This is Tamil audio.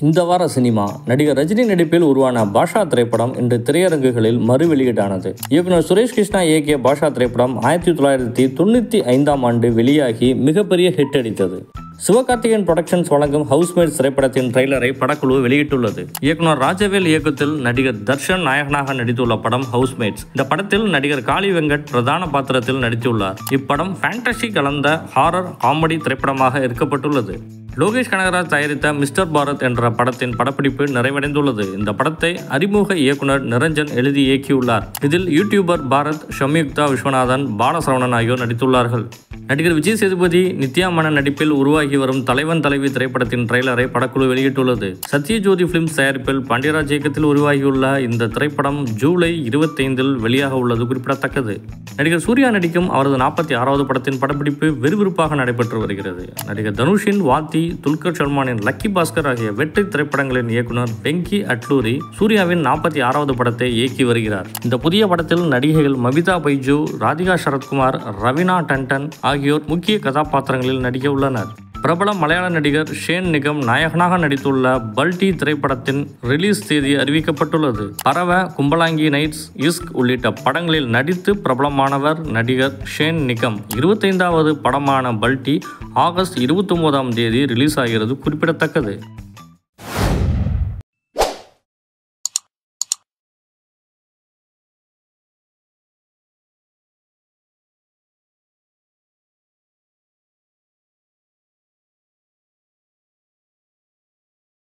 இந்த வார சினிமா. நடிகர் ரஜினி நடிப்பில் உருவான பாஷா திரைப்படம் இன்று திரையரங்குகளில் மறு வெளியீடானது. இயக்குனர் சுரேஷ் கிருஷ்ணா இயக்கிய பாஷா திரைப்படம் 1995ஆம் ஆண்டு வெளியாகி மிகப்பெரிய ஹிட் அடித்தது. சிவகார்த்திகேயன் புரொடக்ஷன்ஸ் வழங்கும் ஹவுஸ்மேட்ஸ் திரைப்படத்தின் ட்ரெய்லரை படக்குழு வெளியிட்டுள்ளது. இயக்குனர் ராஜவேல் இயக்கத்தில் நடிகர் தர்ஷன் நாயகனாக நடித்துள்ள படம் ஹவுஸ்மேட்ஸ். இந்த படத்தில் நடிகர் காளி வெங்கட் பிரதான பாத்திரத்தில் நடித்துள்ளார். இப்படம் ஃபேண்டசி கலந்த ஹாரர் காமெடி திரைப்படமாக இருக்கப்பட்டுள்ளது. லோகேஷ் கனகராஜ் தயாரித்த மிஸ்டர் பாரத் என்ற படத்தின் படப்பிடிப்பு நிறைவடைந்துள்ளது. இந்த படத்தை அறிமுக இயக்குனர் நிரஞ்சன் எழுதி இயக்கியுள்ளார். இதில் யூடியூபர் பாரத், சம்யுக்தா விஸ்வநாதன், பாலசரவணன் ஆகியோர் நடித்துள்ளார்கள். நடிகர் விஜய் சேதுபதி, நித்யா மேனன் நடிப்பில் உருவாகி வரும் தலைவன் தலைவி திரைப்படத்தின் ட்ரெய்லரை படக்குழு வெளியிட்டுள்ளது. சத்யஜோதி பிலிம்ஸ் தயாரிப்பில் பாண்டியராஜ் இயக்கத்தில் உருவாகியுள்ள இந்த திரைப்படம் ஜூலை 25இல் வெளியாக உள்ளது குறிப்பிடத்தக்கது. நடிகர் சூர்யா நடிக்கும் அவரது 46வது படத்தின் படப்பிடிப்பு விறுவிறுப்பாக நடைபெற்று வருகிறது. நடிகர் தனுஷின் வாத்தி, துல்கர் சல்மானின் லக்கி பாஸ்கர் ஆகிய வெற்றி திரைப்படங்களின் இயக்குனர் வெங்கி அட்லூரி சூர்யாவின் 46வது படத்தை இயக்கி வருகிறார். இந்த புதிய படத்தில் நடிகைகள் மபிதா பைஜு, ராதிகா சரத்குமார், ரவீனா டண்டன் ஆகியோர் முக்கிய கதாபாத்திரங்களில் நடிக்க உள்ளனர். பிரபல மலையாள நடிகர் ஷேன் நிகம் நாயகனாக நடித்துள்ள பல்டி திரைப்படத்தின் ரிலீஸ் தேதி அறிவிக்கப்பட்டுள்ளது. பரவ, கும்பலாங்கி நைட்ஸ், இஸ்க் உள்ளிட்ட படங்களில் நடித்து பிரபலமானவர் நடிகர் ஷேன் நிகம். 25வது படமான பல்டி ஆகஸ்ட் 29ஆம் தேதி ரிலீஸ் ஆகிறது குறிப்பிடத்தக்கது.